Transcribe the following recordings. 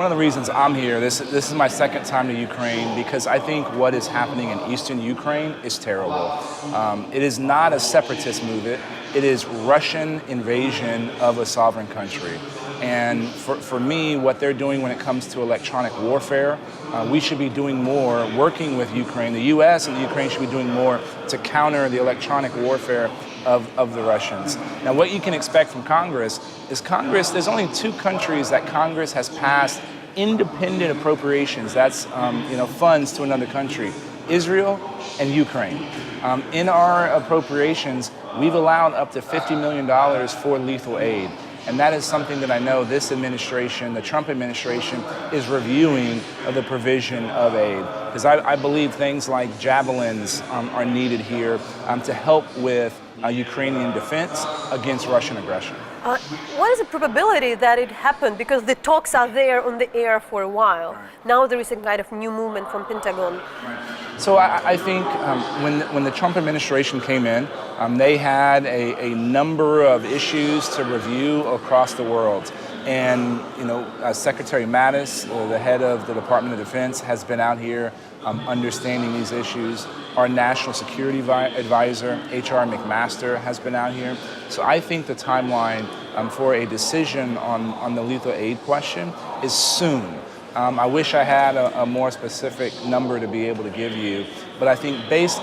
one of the reasons I'm here, this is my second time to Ukraine, because I think what is happening in eastern Ukraine is terrible. It is not a separatist movement. It is Russian invasion of a sovereign country. And for me, what they're doing when it comes to electronic warfare, we should be doing more, working with Ukraine. The U.S. and the Ukraine should be doing more to counter the electronic warfare of the Russians. Now, what you can expect from Congress is there's only two countries that Congress has passed independent appropriations, that's funds to another country, Israel and Ukraine. In our appropriations, we've allowed up to $50 million for lethal aid. And that is something that I know this administration, the Trump administration, is reviewing the provision of aid. Because I believe things like javelins are needed here to help with Ukrainian defense against Russian aggression. What is the probability that it happened? Because the talks are there on the air for a while. Now there is a kind of new movement from Pentagon. So I think when the Trump administration came in, they had a number of issues to review across the world. And Secretary Mattis, the head of the Department of Defense, has been out here understanding these issues. Our national security advisor, HR McMaster, has been out here. So I think the timeline for a decision on the lethal aid question is soon. I wish I had a more specific number to be able to give you, but I think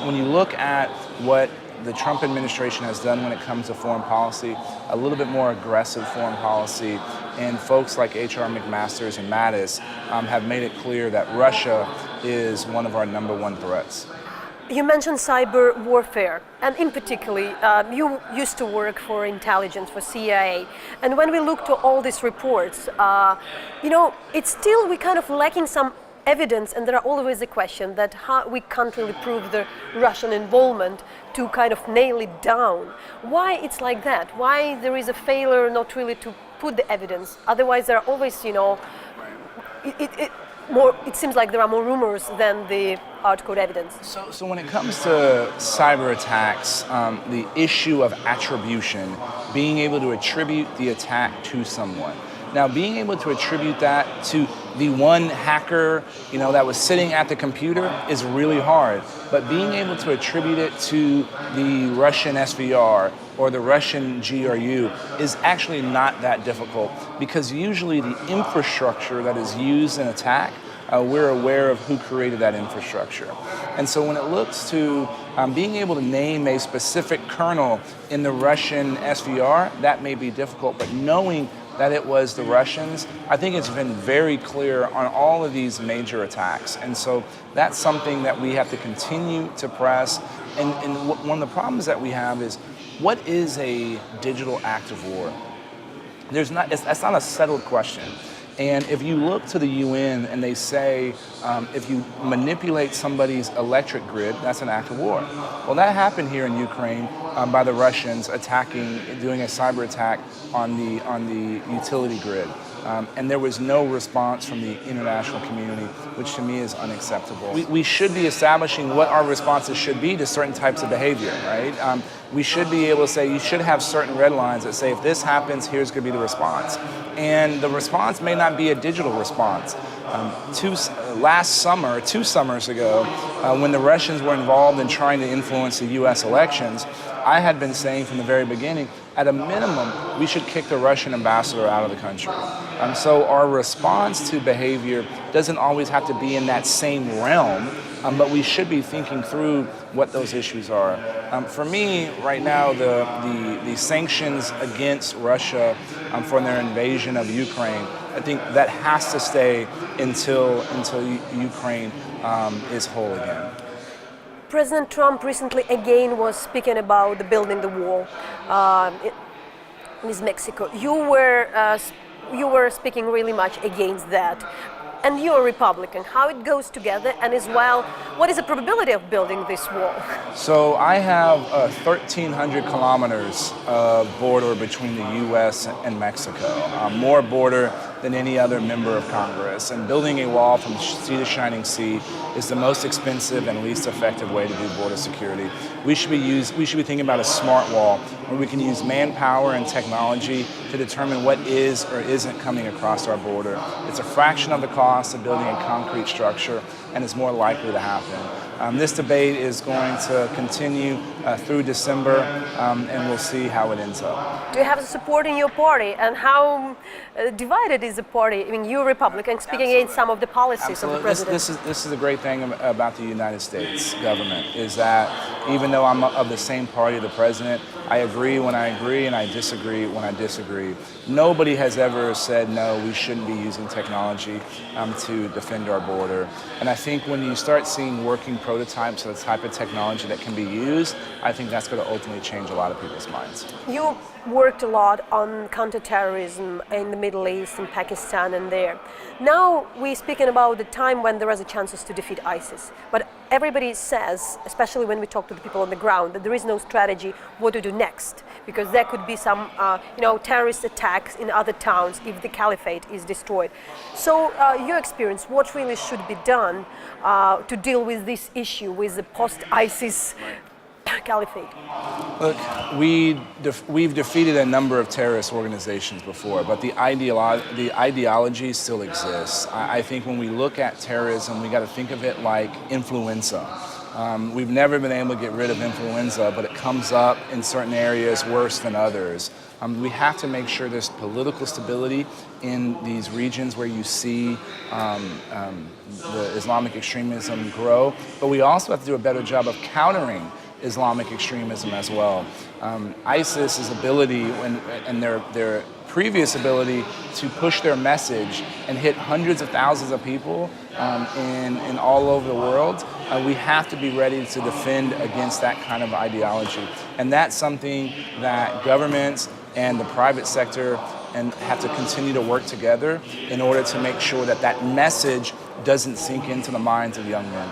when you look at what the Trump administration has done when it comes to foreign policy, a little bit more aggressive foreign policy, and folks like HR McMasters and Mattis have made it clear that Russia is one of our #1 threats. You mentioned cyber warfare, and in particular, you used to work for intelligence, for CIA. And when we look to all these reports, it's still, we kind of lacking some evidence, and there are always a question that how we can't really prove the Russian involvement to kind of nail it down. Why it's like that? Why there is a failure not really to put the evidence? Otherwise, there are always, it seems like there are more rumors than the hardcore evidence. So when it comes to cyber attacks, the issue of attribution, being able to attribute the attack to someone. Now, being able to attribute that to the one hacker, that was sitting at the computer is really hard. But being able to attribute it to the Russian SVR or the Russian GRU is actually not that difficult, because usually the infrastructure that is used in attack, we're aware of who created that infrastructure. And so when it looks to being able to name a specific kernel in the Russian SVR, that may be difficult, but knowing that it was the Russians, I think it's been very clear on all of these major attacks. And so that's something that we have to continue to press. And one of the problems that we have is, what is a digital act of war? That's not a settled question. And if you look to the UN and they say, if you manipulate somebody's electric grid, that's an act of war. Well, that happened here in Ukraine by the Russians doing a cyber attack on the utility grid. And there was no response from the international community, which to me is unacceptable. We should be establishing what our responses should be to certain types of behavior, right? We should be able to say, you should have certain red lines that say, if this happens, here's going to be the response. And the response may not be a digital response. Two summers ago, when the Russians were involved in trying to influence the U.S. elections, I had been saying from the very beginning, at a minimum, we should kick the Russian ambassador out of the country. So our response to behavior doesn't always have to be in that same realm, but we should be thinking through what those issues are. For me, right now, the sanctions against Russia for their invasion of Ukraine, I think that has to stay until Ukraine is whole again. President Trump recently again was speaking about building the wall in Mexico. You were speaking really much against that. And you're a Republican. How it goes together, and as well, what is the probability of building this wall? So I have 1,300 kilometers of border between the U.S. and Mexico, more border than any other member of Congress. And building a wall from sea to shining sea is the most expensive and least effective way to do border security. We should be thinking about a smart wall where we can use manpower and technology to determine what is or isn't coming across our border. It's a fraction of the cost of building a concrete structure, and it's more likely to happen. This debate is going to continue through December, and we'll see how it ends up. Do you have support in your party, and how divided is the party? I mean, you're Republican, speaking against some of the policies of the president. This is the great thing about the United States government, is that even though I'm of the same party of the president, I agree when I agree and I disagree when I disagree. Nobody has ever said, no, we shouldn't be using technology to defend our border. And I think when you start seeing working prototypes of the type of technology that can be used, I think that's going to ultimately change a lot of people's minds. You worked a lot on counterterrorism in the Middle East, in Pakistan and there. Now we're speaking about the time when there is a chance to defeat ISIS. But everybody says, especially when we talk to the people on the ground, that there is no strategy what to do next, because there could be some terrorist attacks in other towns if the caliphate is destroyed. So your experience, what really should be done to deal with this issue, with the post-ISIS caliphate? Look, we've defeated a number of terrorist organizations before, but the ideology still exists. I think when we look at terrorism, we got to think of it like influenza. We've never been able to get rid of influenza, but it comes up in certain areas worse than others. We have to make sure there's political stability in these regions where you see the Islamic extremism grow, but we also have to do a better job of countering Islamic extremism as well. ISIS's ability and their previous ability to push their message and hit hundreds of thousands of people in all over the world, we have to be ready to defend against that kind of ideology. And that's something that governments and the private sector have to continue to work together in order to make sure that that message doesn't sink into the minds of young men.